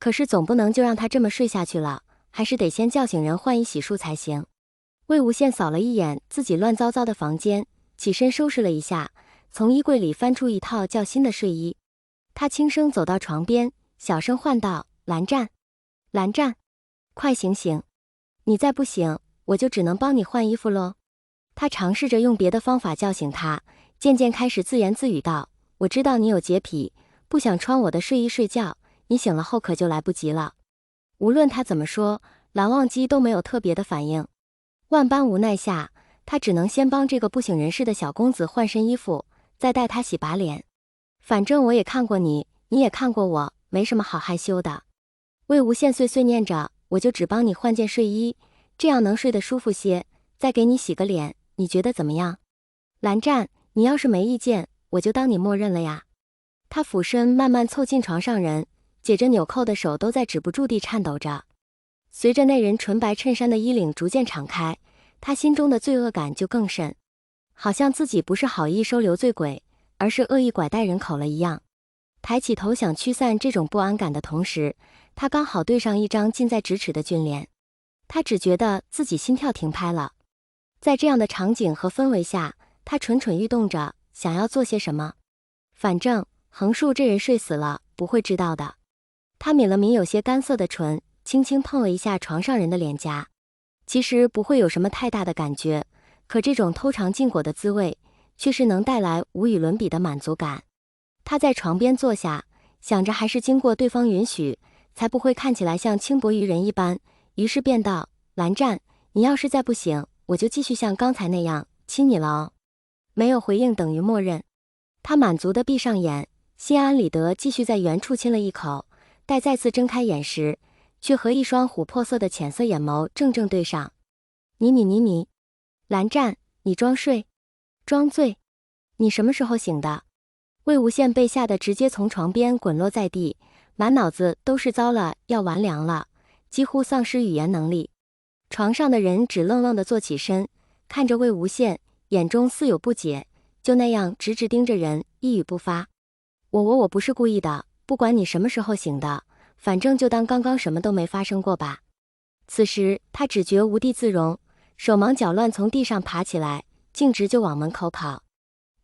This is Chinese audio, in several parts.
可是总不能就让他这么睡下去了，还是得先叫醒人换衣洗漱才行。魏无羡扫了一眼自己乱糟糟的房间，起身收拾了一下，从衣柜里翻出一套较新的睡衣。他轻声走到床边，小声唤道：“蓝湛，蓝湛，快醒醒！你再不醒，我就只能帮你换衣服喽。”他尝试着用别的方法叫醒他，渐渐开始自言自语道：“我知道你有洁癖，不想穿我的睡衣睡觉，你醒了后可就来不及了。”无论他怎么说，蓝忘机都没有特别的反应。万般无奈下，他只能先帮这个不省人事的小公子换身衣服，再带他洗把脸。反正我也看过你，你也看过我，没什么好害羞的。魏无羡碎碎念着：“我就只帮你换件睡衣，这样能睡得舒服些，再给你洗个脸，你觉得怎么样？”蓝湛，你要是没意见，我就当你默认了呀。他俯身慢慢凑近床上人，解着纽扣的手都在止不住地颤抖着。随着那人纯白衬衫的衣领逐渐敞开，他心中的罪恶感就更甚，好像自己不是好意收留罪鬼，而是恶意拐带人口了一样。抬起头想驱散这种不安感的同时，他刚好对上一张近在咫尺的俊脸，他只觉得自己心跳停拍了。在这样的场景和氛围下，他蠢蠢欲动着，想要做些什么。反正横竖这人睡死了，不会知道的。他抿了抿有些干涩的唇，轻轻碰了一下床上人的脸颊。其实不会有什么太大的感觉，可这种偷尝禁果的滋味，却是能带来无与伦比的满足感。他在床边坐下，想着还是经过对方允许，才不会看起来像轻薄于人一般，于是便道：“蓝湛，你要是再不醒，我就继续像刚才那样亲你了哦。”没有回应等于默认。他满足地闭上眼，心安理得继续在原处亲了一口，待再次睁开眼时，却和一双琥珀色的浅色眼眸正正对上。你，蓝湛，你装睡，装醉，你什么时候醒的？魏无羡被吓得直接从床边滚落在地，满脑子都是糟了，要完凉了，几乎丧失语言能力。床上的人只愣愣地坐起身，看着魏无羡，眼中似有不解，就那样直直盯着人，一语不发。我不是故意的，不管你什么时候醒的，反正就当刚刚什么都没发生过吧。此时他只觉无地自容，手忙脚乱从地上爬起来，径直就往门口跑。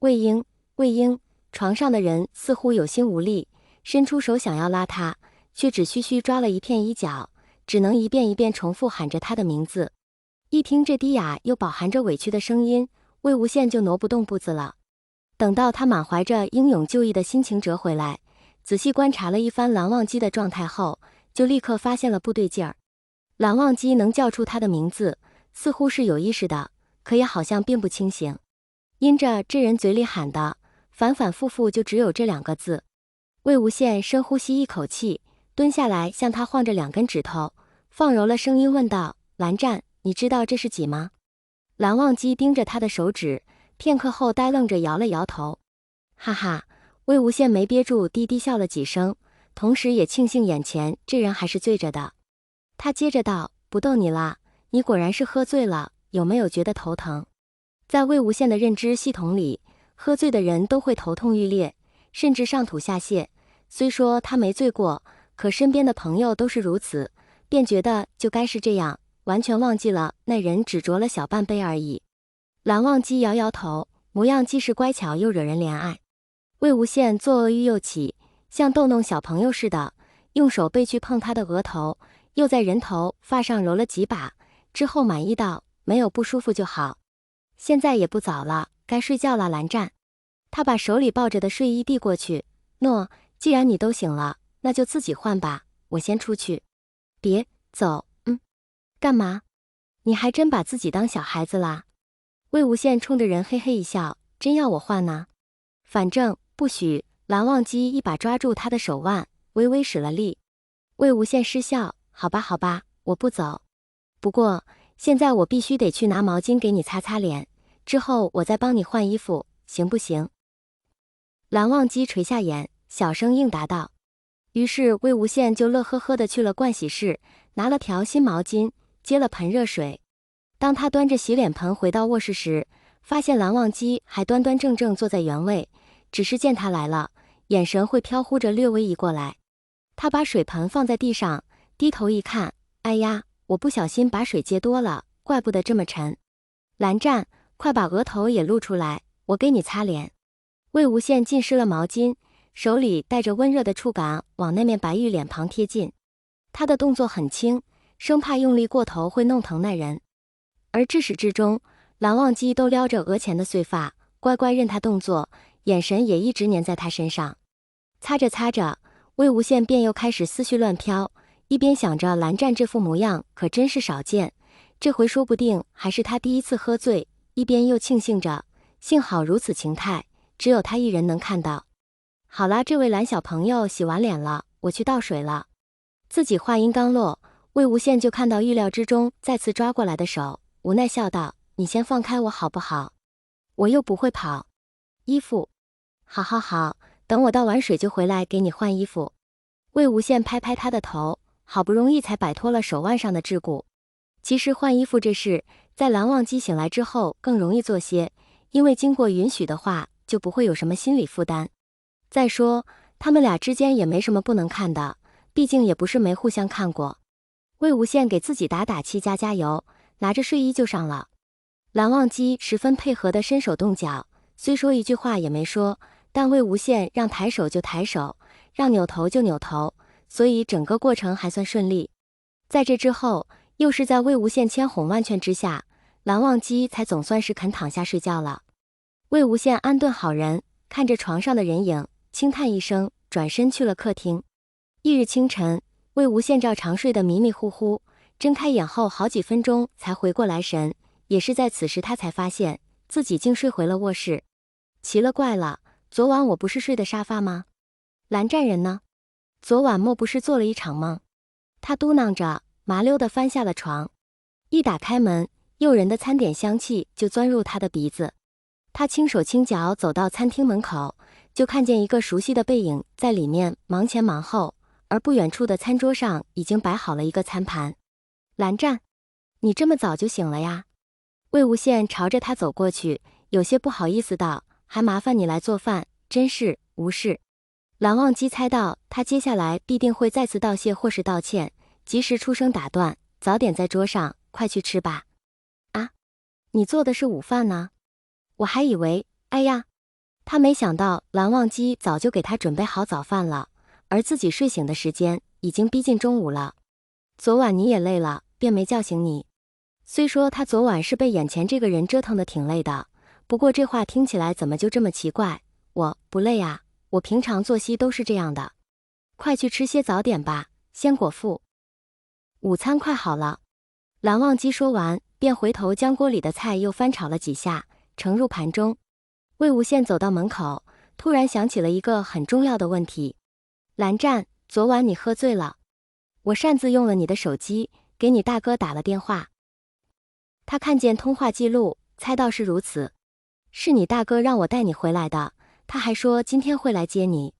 魏婴，魏婴，床上的人似乎有心无力，伸出手想要拉他，却只虚虚抓了一片衣角，只能一遍一遍重复喊着他的名字。一听这低哑又饱含着委屈的声音，魏无羡就挪不动步子了。等到他满怀着英勇就义的心情折回来，仔细观察了一番蓝忘机的状态后，就立刻发现了不对劲儿。蓝忘机能叫出他的名字，似乎是有意识的，可也好像并不清醒。因着这人嘴里喊的，反反复复就只有这2个字。魏无羡深呼吸一口气，蹲下来向他晃着2根指头，放柔了声音问道：“蓝湛，你知道这是几吗？”蓝忘机盯着他的手指，片刻后呆愣着摇了摇头。哈哈，魏无羡没憋住，低低笑了几声，同时也庆幸眼前这人还是醉着的。他接着道：“不逗你啦，你果然是喝醉了，有没有觉得头疼？”在魏无羡的认知系统里，喝醉的人都会头痛欲裂，甚至上吐下泻。虽说他没醉过，可身边的朋友都是如此，便觉得就该是这样，完全忘记了那人只酌了小半杯而已。蓝忘机摇摇头，模样既是乖巧又惹人怜爱。魏无羡作恶欲又起，像逗弄小朋友似的，用手背去碰他的额头，又在人头发上揉了几把，之后满意道：“没有不舒服就好。现在也不早了，该睡觉了，蓝湛。”他把手里抱着的睡衣递过去：“诺，既然你都醒了，那就自己换吧，我先出去。”“别走，干嘛？你还真把自己当小孩子啦？”魏无羡冲着人嘿嘿一笑：“真要我换呢？反正不许。”蓝忘机一把抓住他的手腕，微微使了力。魏无羡失笑：“好吧，我不走。不过现在我必须得去拿毛巾给你擦擦脸，之后我再帮你换衣服，行不行？”蓝忘机垂下眼，小声应答道。于是魏无羡就乐呵呵地去了盥洗室，拿了条新毛巾，接了盆热水。当他端着洗脸盆回到卧室时，发现蓝忘机还端端正正坐在原位，只是见他来了，眼神会飘忽着略微移过来。他把水盆放在地上，低头一看，哎呀，我不小心把水接多了，怪不得这么沉。蓝湛，快把额头也露出来，我给你擦脸。魏无羡浸湿了毛巾，手里带着温热的触感往那面白玉脸庞贴近。他的动作很轻，生怕用力过头会弄疼那人。而至始至终，蓝忘机都撩着额前的碎发，乖乖任他动作，眼神也一直粘在他身上。擦着擦着，魏无羡便又开始思绪乱飘，一边想着蓝湛这副模样可真是少见，这回说不定还是他第一次喝醉，一边又庆幸着，幸好如此情态，只有他一人能看到。好啦，这位蓝小朋友洗完脸了，我去倒水了。自己话音刚落，魏无羡就看到意料之中再次抓过来的手，无奈笑道：你先放开我好不好？我又不会跑。衣服。好好好，等我倒完水就回来给你换衣服。魏无羡拍拍他的头，好不容易才摆脱了手腕上的桎梏。其实换衣服这事，在蓝忘机醒来之后更容易做些，因为经过允许的话，就不会有什么心理负担。再说，他们俩之间也没什么不能看的，毕竟也不是没互相看过。魏无羡给自己打打气加加油，拿着睡衣就上了。蓝忘机十分配合地伸手动脚，虽说一句话也没说，但魏无羡让抬手就抬手，让扭头就扭头，所以整个过程还算顺利。在这之后，又是在魏无羡千哄万劝之下，蓝忘机才总算是肯躺下睡觉了。魏无羡安顿好人，看着床上的人影，轻叹一声，转身去了客厅。翌日清晨，魏无羡照常睡得迷迷糊糊，睁开眼后好几分钟才回过来神，也是在此时他才发现自己竟睡回了卧室。奇了怪了，昨晚我不是睡的沙发吗？蓝湛人呢？昨晚莫不是做了一场梦？他嘟囔着，麻溜地翻下了床。一打开门，诱人的餐点香气就钻入他的鼻子。他轻手轻脚走到餐厅门口，就看见一个熟悉的背影在里面忙前忙后，而不远处的餐桌上已经摆好了一个餐盘。蓝湛，你这么早就醒了呀？魏无羡朝着他走过去，有些不好意思道，还麻烦你来做饭，真是无事。蓝忘机猜到他接下来必定会再次道谢或是道歉，及时出声打断，早点在桌上，快去吃吧。啊，你做的是午饭呢？我还以为，哎呀，他没想到蓝忘机早就给他准备好早饭了，而自己睡醒的时间已经逼近中午了。昨晚你也累了，便没叫醒你。虽说他昨晚是被眼前这个人折腾得挺累的，不过这话听起来怎么就这么奇怪？我不累啊，我平常作息都是这样的。快去吃些早点吧，先果腹。午餐快好了。蓝忘机说完，便回头将锅里的菜又翻炒了几下，盛入盘中。魏无羡走到门口，突然想起了一个很重要的问题。蓝湛，昨晚你喝醉了，我擅自用了你的手机，给你大哥打了电话。他看见通话记录，猜到是如此。是你大哥让我带你回来的，他还说今天会来接你。